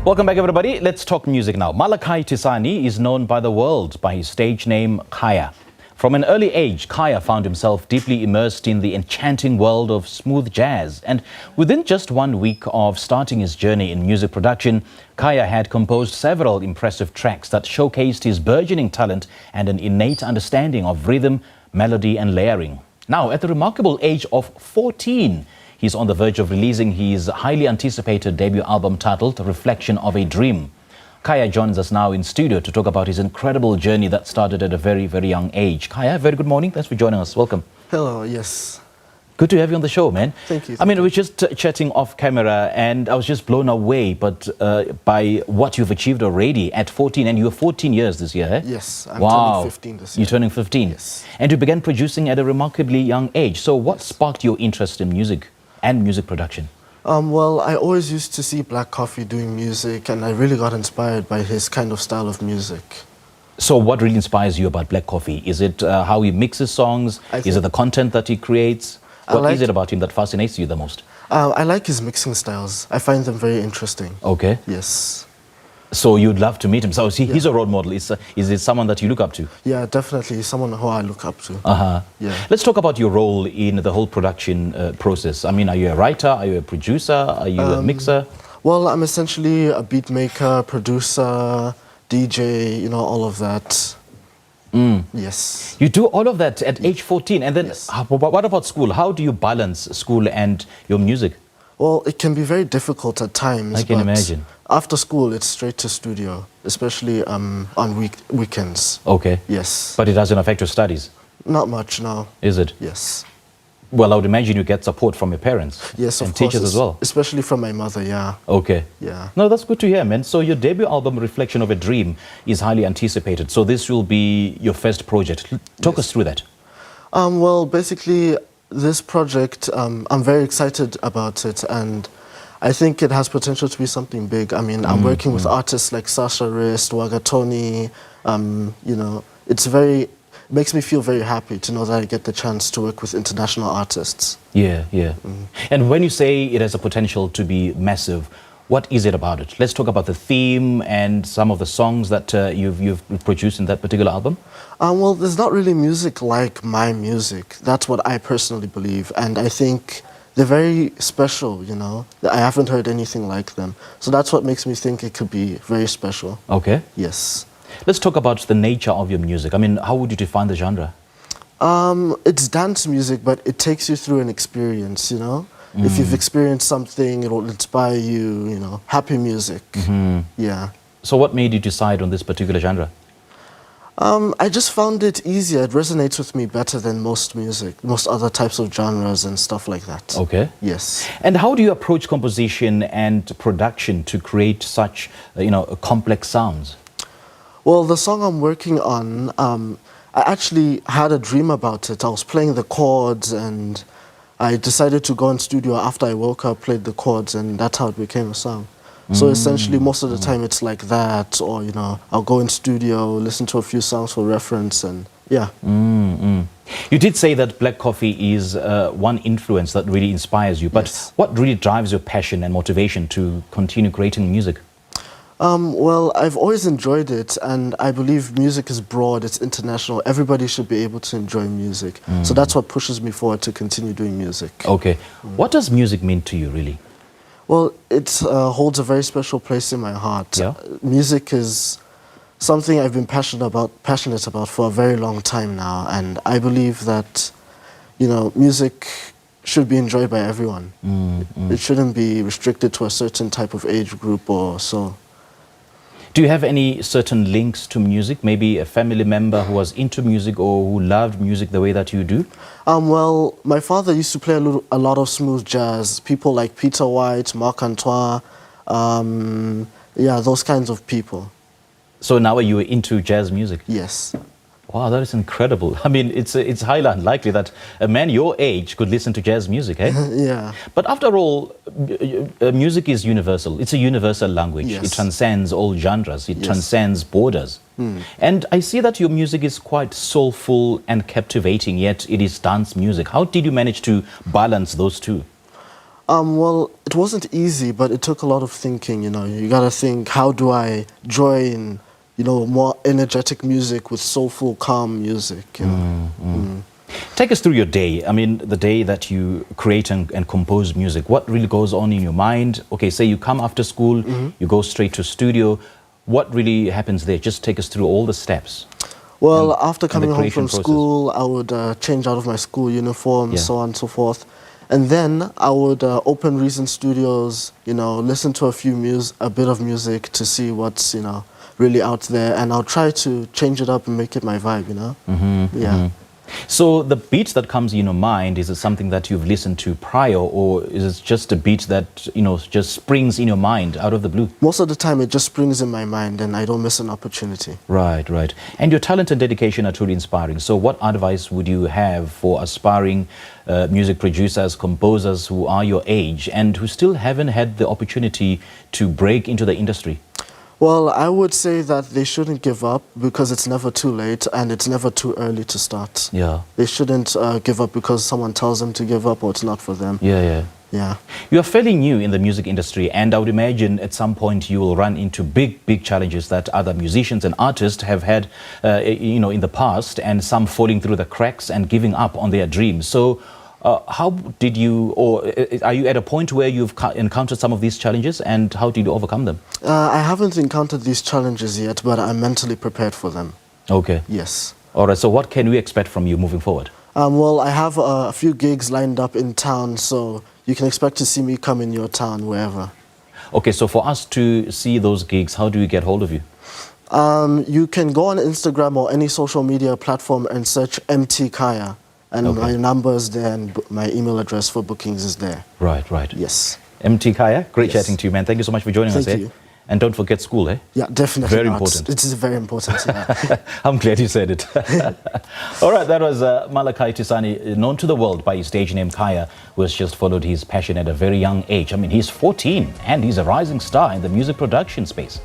Welcome back, everybody. Let's talk music now. Malachi Thisani is known by the world by his stage name, Kaia. From an early age, Kaia found himself deeply immersed in the enchanting world of smooth jazz. And within just 1 week of starting his journey in music production, Kaia had composed several impressive tracks that showcased his burgeoning talent and an innate understanding of rhythm, melody, and layering. Now, at the remarkable age of 14, he's on the verge of releasing his highly anticipated debut album titled Reflection of a Dream. Kaia joins us now in studio to talk about his incredible journey that started at a very, very young age. Kaia, very good morning. Thanks for joining us. Welcome. Hello, yes. Good to have you on the show, man. Thank you. We were just chatting off camera and I was just blown away by what you've achieved already at 14. And you were 14 years this year, eh? Yes, I'm turning 15 this year. You're turning 15? Yes. And you began producing at a remarkably young age. So what sparked your interest in music and music production? Well, I always used to see Black Coffee doing music, and I really got inspired by his kind of style of music. So what really inspires you about Black Coffee? Is it how he mixes songs? Is it the content that he creates? What is it about him that fascinates you the most? I like his mixing styles. I find them very interesting. Okay. Yes. So you'd love to meet him. So he's a role model. Is it someone that you look up to? Yeah, definitely. He's someone who I look up to. Yeah. Let's talk about your role in the whole production process. I mean, are you a writer? Are you a producer? Are you a mixer? Well, I'm essentially a beat maker, producer, DJ, all of that. Yes. You do all of that at age 14. And then yes. What about school? How do you balance school and your music? Well, it can be very difficult at times. I can imagine. After school, it's straight to studio, especially on weekends. Okay. Yes. But it doesn't affect your studies? Not much, no. Is it? Yes. Well, I would imagine you get support from your parents. Yes, of and course. Teachers as well. Especially from my mother, yeah. Okay. Yeah. No, that's good to hear, man. So your debut album, Reflection of a Dream, is highly anticipated. So this will be your first project. Talk us through that. Well, basically, this project, I'm very excited about it, and I think it has potential to be something big. I mean, I'm working with artists like Sasha Rist, Wagatoni. It makes me feel very happy to know that I get the chance to work with international artists. Yeah. And when you say it has a potential to be massive, what is it about it? Let's talk about the theme and some of the songs that you've produced in that particular album. Well, there's not really music like my music. That's what I personally believe. And I think they're very special, I haven't heard anything like them. So that's what makes me think it could be very special. Okay. Yes. Let's talk about the nature of your music. I mean, how would you define the genre? It's dance music, but it takes you through an experience, If you've experienced something, it will inspire you, happy music. Yeah. So what made you decide on this particular genre? I just found it easier. It resonates with me better than most music, most other types of genres and stuff like that. Okay. Yes. And how do you approach composition and production to create such, complex sounds? Well, the song I'm working on, I actually had a dream about it. I was playing the chords and I decided to go in studio after I woke up, played the chords, and that's how it became a song. So essentially, most of the time it's like that, or, I'll go in studio, listen to a few songs for reference, and yeah. You did say that Black Coffee is one influence that really inspires you, but what really drives your passion and motivation to continue creating music? Well, I've always enjoyed it, and I believe music is broad, it's international. Everybody should be able to enjoy music. So that's what pushes me forward to continue doing music. Okay. What does music mean to you, really? Well, it holds a very special place in my heart. Yeah? Music is something I've been passionate about for a very long time now, and I believe that, music should be enjoyed by everyone. It shouldn't be restricted to a certain type of age group or so. Do you have any certain links to music? Maybe a family member who was into music or who loved music the way that you do? Well, my father used to play a lot of smooth jazz. People like Peter White, Marc Antoine, those kinds of people. So now you were into jazz music? Yes. Wow, that is incredible. I mean, it's highly unlikely that a man your age could listen to jazz music, eh? Yeah. But after all, music is universal. It's a universal language. Yes. It transcends all genres. It transcends borders. And I see that your music is quite soulful and captivating, yet it is dance music. How did you manage to balance those two? Well, it wasn't easy, but it took a lot of thinking, you know. You gotta think, how do I join, you know, more energetic music with soulful, calm music, you know. Take us through your day. I mean, the day that you create and compose music. What really goes on in your mind? Okay, say you come after school, you go straight to studio. What really happens there? Just take us through all the steps. Well, after coming home creation from process. school, I would change out of my school uniform, so on and so forth. And then I would open Reason Studios, you know, listen to a bit of music to see what's, you know, really out there. And I'll try to change it up and make it my vibe, you know? So the beat that comes in your mind, is it something that you've listened to prior, or is it just a beat that, you know, just springs in your mind out of the blue? Most of the time it just springs in my mind and I don't miss an opportunity. Right, right. And your talent and dedication are truly inspiring. So what advice would you have for aspiring music producers, composers who are your age and who still haven't had the opportunity to break into the industry? Well, I would say that they shouldn't give up because it's never too late and it's never too early to start. Yeah. They shouldn't give up because someone tells them to give up or it's not for them. Yeah. You are fairly new in the music industry, and I would imagine at some point you will run into big challenges that other musicians and artists have had, you know, in the past, and some falling through the cracks and giving up on their dreams. So how did you, or are you at a point where you've encountered some of these challenges, and how did you overcome them? I haven't encountered these challenges yet, but I'm mentally prepared for them. Okay. Yes. All right, so what can we expect from you moving forward? Well, I have a few gigs lined up in town, so you can expect to see me come in your town, wherever. Okay, so for us to see those gigs, how do we get hold of you? You can go on Instagram or any social media platform and search MT Kaia. And my number is there and my email address for bookings is there. Right, right. Yes. MT Kaia, great chatting to you, man. Thank you so much for joining us. Thank you. And don't forget school, eh? Yeah, definitely. Very important. It is very important, yeah. I'm glad you said it. All right, that was Malachi Thisani, known to the world by his stage name Kaia, who has just followed his passion at a very young age. I mean, he's 14 and he's a rising star in the music production space.